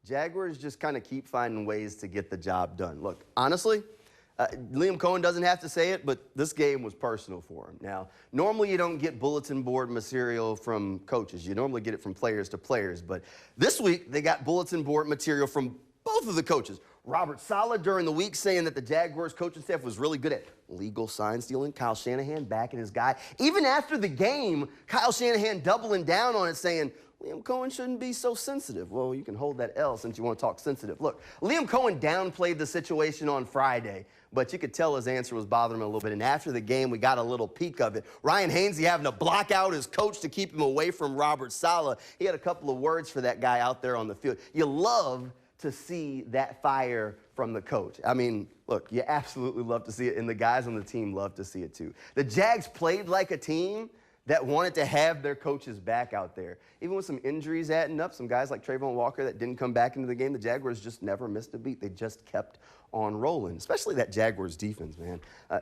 Jaguars just kind of keep finding ways to get the job done. Look, honestly, Liam Coen doesn't have to say it, but this game was personal for him. Now, normally you don't get bulletin board material from coaches. You normally get it from players to players. But this week, they got bulletin board material from both of the coaches. Robert Saleh during the week saying that the Jaguars coaching staff was really good at legal sign stealing. Kyle Shanahan backing his guy. Even after the game, Kyle Shanahan doubling down on it saying, Liam Coen shouldn't be so sensitive. Well, you can hold that L since you want to talk sensitive. Look, Liam Coen downplayed the situation on Friday, but you could tell his answer was bothering him a little bit. And after the game, we got a little peek of it. Ryan Hainsey having to block out his coach to keep him away from Robert Saleh. He had a couple of words for that guy out there on the field. You love to see that fire from the coach. I mean, look, you absolutely love to see it, and the guys on the team love to see it too. The Jags played like a team that wanted to have their coaches back out there. Even with some injuries adding up, some guys like Trayvon Walker that didn't come back into the game, the Jaguars just never missed a beat. They just kept on rolling, especially that Jaguars defense, man.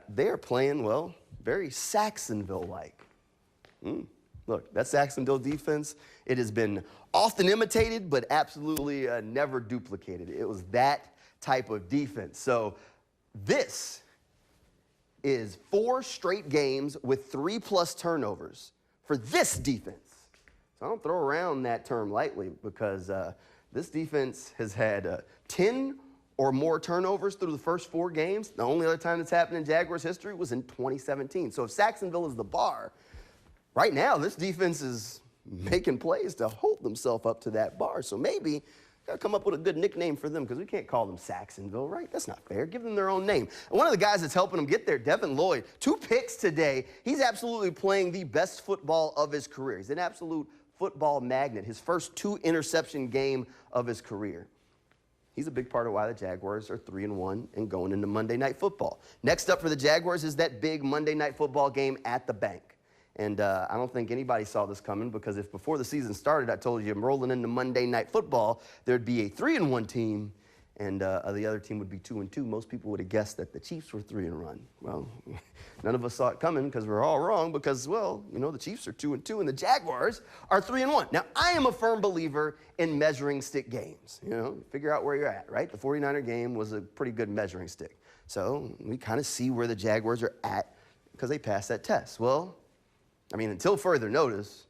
They are playing, well, very Saxonville-like. Look, that Saxonville defense, it has been often imitated, but absolutely never duplicated. It was that type of defense. So this is 4 straight games with 3+ turnovers for this defense. So I don't throw around that term lightly because this defense has had 10 or more turnovers through the first 4 games. The only other time that's happened in Jaguars history was in 2017. So if Saxonville is the bar, right now this defense is making plays to hold themselves up to that bar. So maybe got to come up with a good nickname for them because we can't call them Saxonville, right? That's not fair. Give them their own name. And one of the guys that's helping them get there, Devin Lloyd, 2 picks today. He's absolutely playing the best football of his career. He's an absolute football magnet. His first 2-interception game of his career. He's a big part of why the Jaguars are 3-1 and going into Monday Night Football. Next up for the Jaguars is that big Monday Night Football game at the bank. And I don't think anybody saw this coming because if before the season started I told you I'm rolling into Monday Night Football, there'd be a 3-1 team and the other team would be 2-2. Most people would have guessed that the Chiefs were 3-1. Well, none of us saw it coming because we're all wrong because, well, you know, the Chiefs are 2-2 and the Jaguars are 3-1. Now, I am a firm believer in measuring stick games. You know, figure out where you're at, right? The 49er game was a pretty good measuring stick. So we kind of see where the Jaguars are at because they passed that test. Well, I mean, until further notice,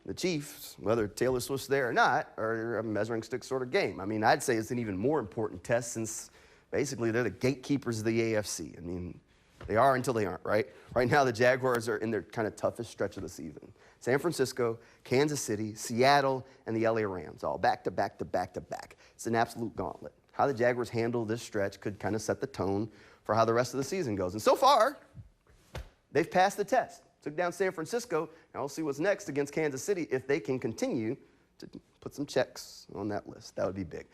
the Chiefs, whether Taylor Swift's there or not, are a measuring stick sort of game. I mean, I'd say it's an even more important test since basically they're the gatekeepers of the AFC. I mean, they are until they aren't, right? Right now, the Jaguars are in their kind of toughest stretch of the season. San Francisco, Kansas City, Seattle, and the LA Rams, all back to back to back to back. It's an absolute gauntlet. How the Jaguars handle this stretch could kind of set the tone for how the rest of the season goes. And so far, they've passed the test. Took down San Francisco. Now we'll see what's next against Kansas City if they can continue to put some checks on that list. That would be big.